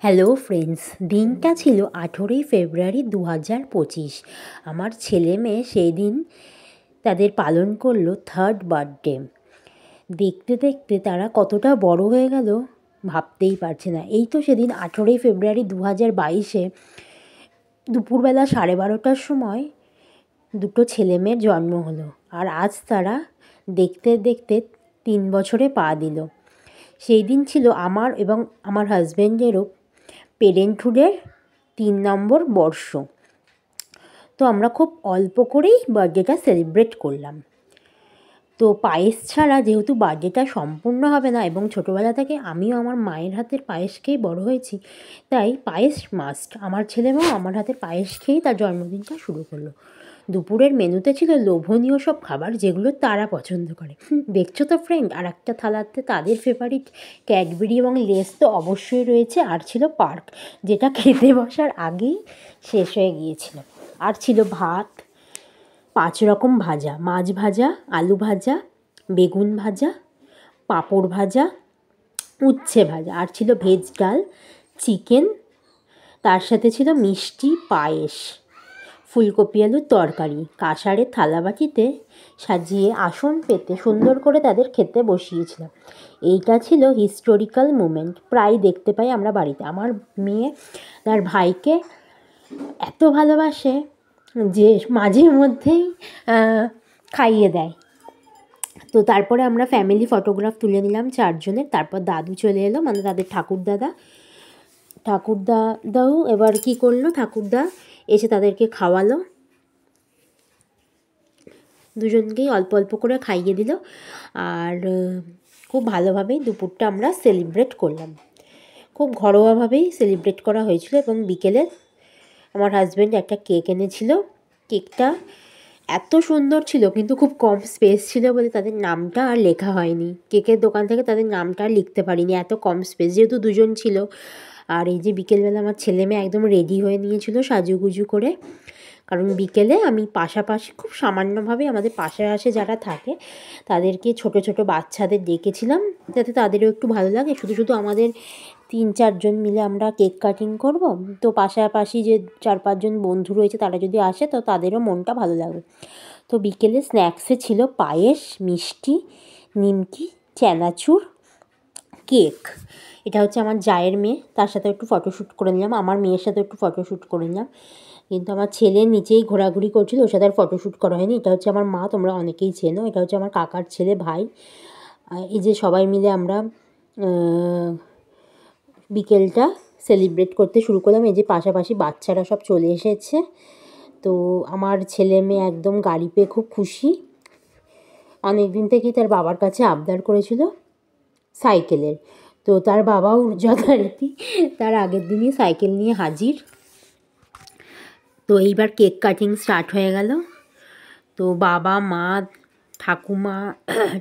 Hello friends, দিনটা ছিল 18ই ফেব্রুয়ারি 2025। আমার ছেলে মেয়ে সেই দিন তাদের পালন করলো থার্ড বার্থডে। দেখতে দেখতে তারা কতটা বড় হয়ে গেল ভাবতেই পারছে না। এই তো সেদিন 18ই ফেব্রুয়ারি 2022-এ দুপুরবেলা 12:30টার সময় দুটো ছেলে মেয়ের জন্ম হলো, আর আজ তারা দেখতে দেখতে 3 বছরে পা দিল। সেই দিন ছিল আমার এবং আমার হাজব্যান্ডেরও পেরেন্টহুডের 3 নম্বর বর্ষ। তো আমরা খুব অল্প করেই বার্থডেটা সেলিব্রেট করলাম। তো পায়েস ছাড়া যেহেতু বার্থডেটা সম্পূর্ণ হবে না, এবং ছোটোবেলা থেকে আমিও আমার মায়ের হাতের পায়েস খেয়েই বড় হয়েছি, তাই পায়েস মাস্ট। আমার ছেলেমেয়েও আমার হাতের পায়েস খেয়েই তার জন্মদিনটা শুরু করলো। দুপুরের মেনুতে ছিল লোভনীয় সব খাবার, যেগুলো তারা পছন্দ করে। দেখছো তো ফ্রেন্ড, আর একটা থালাতে তাদের ফেভারিট ক্যাডবেরি এবং লেস তো অবশ্যই রয়েছে, আর ছিল পার্ক, যেটা খেতে বসার আগেই শেষ হয়ে গিয়েছিল। আর ছিল ভাত, 5 রকম ভাজা, মাছ ভাজা, আলু ভাজা, বেগুন ভাজা, পাঁপড় ভাজা, উচ্ছে ভাজা, আর ছিল ভেজ ডাল, চিকেন, তার সাথে ছিল মিষ্টি, পায়েস, ফুলকপি আলুর তরকারি। কাঁসারের থালাবাটিতে সাজিয়ে আসন পেতে সুন্দর করে তাদের খেতে বসিয়েছিলাম। এইটা ছিল হিস্টোরিক্যাল মুমেন্ট, প্রায় দেখতে পাই আমরা বাড়িতে। আমার মেয়ে তার ভাইকে এত ভালোবাসে যে মাঝে মধ্যেই খাইয়ে দেয়। তো তারপরে আমরা ফ্যামিলি ফটোগ্রাফ তুলে নিলাম 4 জনের। তারপর দাদু চলে এলো, মানে তাদের ঠাকুরদাও এবার কি করলো, ঠাকুরদা এসে তাদেরকে খাওয়ালো, দুজনকেই অল্প অল্প করে খাইয়ে দিল। আর খুব ভালোভাবেই দুপুরটা আমরা সেলিব্রেট করলাম। খুব ঘরোয়াভাবেই সেলিব্রেট করা হয়েছিল। এবং বিকেলে আমার হাজব্যান্ড একটা কেক এনেছিল। কেকটা এত সুন্দর ছিল, কিন্তু খুব কম স্পেস ছিল বলে তাদের নামটা আর লেখা হয়নি। কেকের দোকান থেকে তাদের নামটা আর লিখতে পারিনি, এত কম স্পেস, যেহেতু দুজন ছিল। আর এই যে বিকেলবেলা আমার ছেলে মেয়ে একদম রেডি হয়ে নিয়েছিল সাজুগুজু করে, কারণ বিকেলে আমি পাশাপাশি খুব সামান্যভাবে আমাদের পাশে যারা থাকে তাদেরকে, ছোট ছোট বাচ্চাদের ডেকেছিলাম, যাতে তাদেরও একটু ভালো লাগে। শুধু শুধু আমাদের 3-4 জন মিলে আমরা কেক কাটিং করব, তো পাশাপাশি যে 4-5 জন বন্ধু রয়েছে তারা যদি আসে তো তাদেরও মনটা ভালো লাগবে। তো বিকেলে স্ন্যাক্সে ছিল পায়েস, মিষ্টি, নিমকি, চানাচুর, কেক। এটা হচ্ছে আমার জায়ের মেয়ে, তার সাথে একটু ফটোশ্যুট করে নিলাম। আমার মেয়ের সাথে একটু ফটোশ্যুট করে নিলাম, কিন্তু আমার ছেলে নিচেই ঘোরাঘুরি করছিল, ওর সাথে আর ফটোশ্যুট করা হয়নি। এটা হচ্ছে আমার মা, তোমরা অনেকেই চেনো। এটা হচ্ছে আমার কাকার ছেলে, ভাই। এই যে সবাই মিলে আমরা বিকেলটা সেলিব্রেট করতে শুরু করলাম। এই যে পাশাপাশি বাচ্চারা সব চলে এসেছে। তো আমার ছেলে মেয়ে একদম গাড়ি পেয়ে খুব খুশি। অনেক দিন থেকেই তার বাবার কাছে আবদার করেছিল সাইকেলের, তো তার বাবাও যথারীতি তার আগের দিনই সাইকেল নিয়ে হাজির। তো এইবার কেক কাটিং স্টার্ট হয়ে গেল। তো বাবা, মা, ঠাকুমা,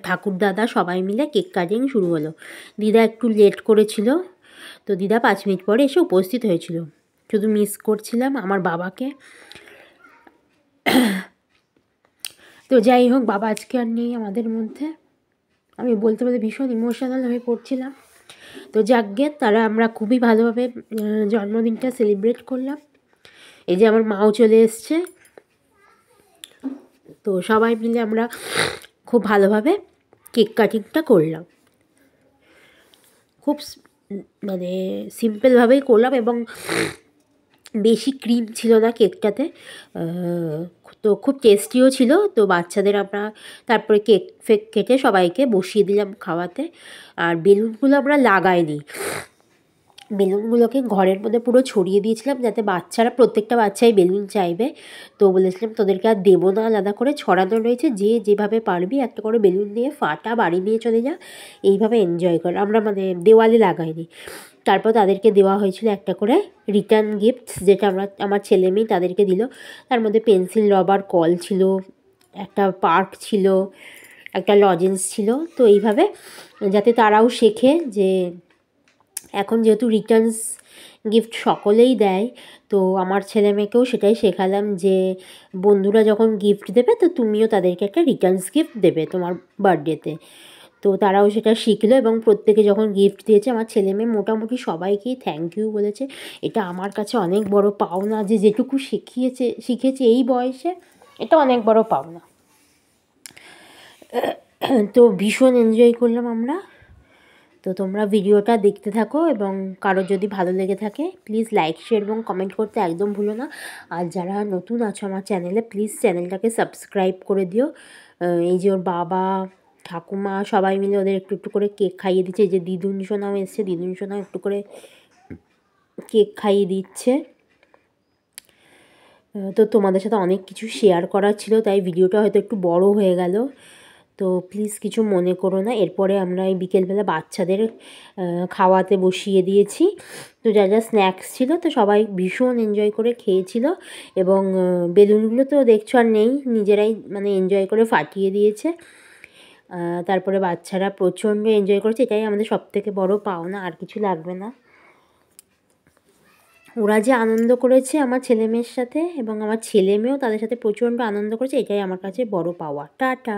ঠাকুরদাদা সবাই মিলে কেক কাটিং শুরু হলো। দিদা একটু লেট করেছিল, তো দিদা 5 মিনিট পরে এসে উপস্থিত হয়েছিল। শুধু মিস করছিলাম আমার বাবাকে। তো যাই হোক, বাবা আজকে আর নেই আমাদের মধ্যে। আমি বলতে বলতে ভীষণ ইমোশনাল হয়ে পড়ছিলাম। তো যাকগে, আমরা খুবই ভালোভাবে জন্মদিনটা সেলিব্রেট করলাম। এই যে আমার মাও চলে এসছে। তো সবাই মিলে আমরা খুব ভালোভাবে কেক কাটিংটা করলাম। খুব মানে সিম্পলভাবেই করলাম, এবং বেশি ক্রিম ছিল না কেকটাতে। তো খুব টেস্টিও ছিল। তো বাচ্চাদের আমরা তারপরে কেক ফেক কেটে সবাইকে বসিয়ে দিলাম খাওয়াতে। আর বেলুনগুলো আমরা লাগাইনি, বেলুনগুলোকে ঘরের মধ্যে পুরো ছড়িয়ে দিয়েছিলাম, যাতে প্রত্যেকটা বাচ্চাই বেলুন চাইবে। তো বলেছিলাম তোদেরকে আর দেবো না, আলাদা করে ছড়ানো রয়েছে, যে যেভাবে পারবি একটা করে বেলুন দিয়ে ফাটা, বাড়ি নিয়ে চলে যা, এইভাবে এনজয় কর। আমরা দেওয়ালে লাগাইনি। তারপর তাদেরকে দেওয়া হয়েছিল একটা করে রিটার্ন গিফটস, যেটা আমার ছেলে মেয়ে তাদেরকে দিল। তার মধ্যে পেন্সিল, রবার, কল ছিল, একটা পার্ক ছিল, একটা লজেন্স ছিল। তো এইভাবে যাতে তারাও শেখে যে এখন যেহেতু রিটার্নস গিফট সকলেই দেয়, তো আমার ছেলে মেয়েকেও সেটাই শেখালাম যে বন্ধুরা যখন গিফট দেবে তো তুমিও তাদেরকে একটা রিটার্নস গিফট দেবে তোমার বার্থডেতে। তো তারাও সেটা শিখলো এবং প্রত্যেকে যখন গিফট দিয়েছে আমার ছেলে মেয়ে মোটামুটি সবাইকেই থ্যাংক ইউ বলেছে। এটা আমার কাছে অনেক বড় পাওনা, যে যেটুকু শিখেছে এই বয়সে, এটা অনেক বড় পাওনা। তো ভীষণ এনজয় করলাম আমরা। তো তোমরা ভিডিওটা দেখতে থাকো এবং কারোর যদি ভালো লেগে থাকে প্লিজ লাইক শেয়ার এবং কমেন্ট করতে একদম ভুলো না। আর যারা নতুন আছো আমার চ্যানেলে প্লিজ চ্যানেলটাকে সাবস্ক্রাইব করে দিও। এই যে ওর বাবা ঠাকুমা সবাই মিলে ওদের একটু একটু করে কেক খাইয়ে দিচ্ছে। এই যে দিদুন সোনাও এসছে, দিদুন সোনাও একটু করে কেক খাইয়ে দিচ্ছে। তো তোমাদের সাথে অনেক কিছু শেয়ার করার ছিল, তাই ভিডিওটা হয়তো একটু বড় হয়ে গেল, তো প্লিজ কিছু মনে করো না। এরপরে আমরা এই বিকেলবেলা বাচ্চাদের খাওয়াতে বসিয়ে দিয়েছি। তো যা যা স্ন্যাক্স ছিল তো সবাই ভীষণ এনজয় করে খেয়েছিল এবং বেলুনগুলো তো দেখছো আর নেই, নিজেরাই মানে এনজয় করে ফাটিয়ে দিয়েছে। তারপরে বাচ্চারা প্রচণ্ড এনজয় করেছে, এটাই আমাদের সবথেকে বড় পাওনা, আর কিছু লাগবে না। ওরা যে আনন্দ করেছে আমার ছেলে মেয়ের সাথে এবং আমার ছেলে মেয়েও তাদের সাথে প্রচণ্ড আনন্দ করেছে, এটাই আমার কাছে বড় পাওয়া। টাটা।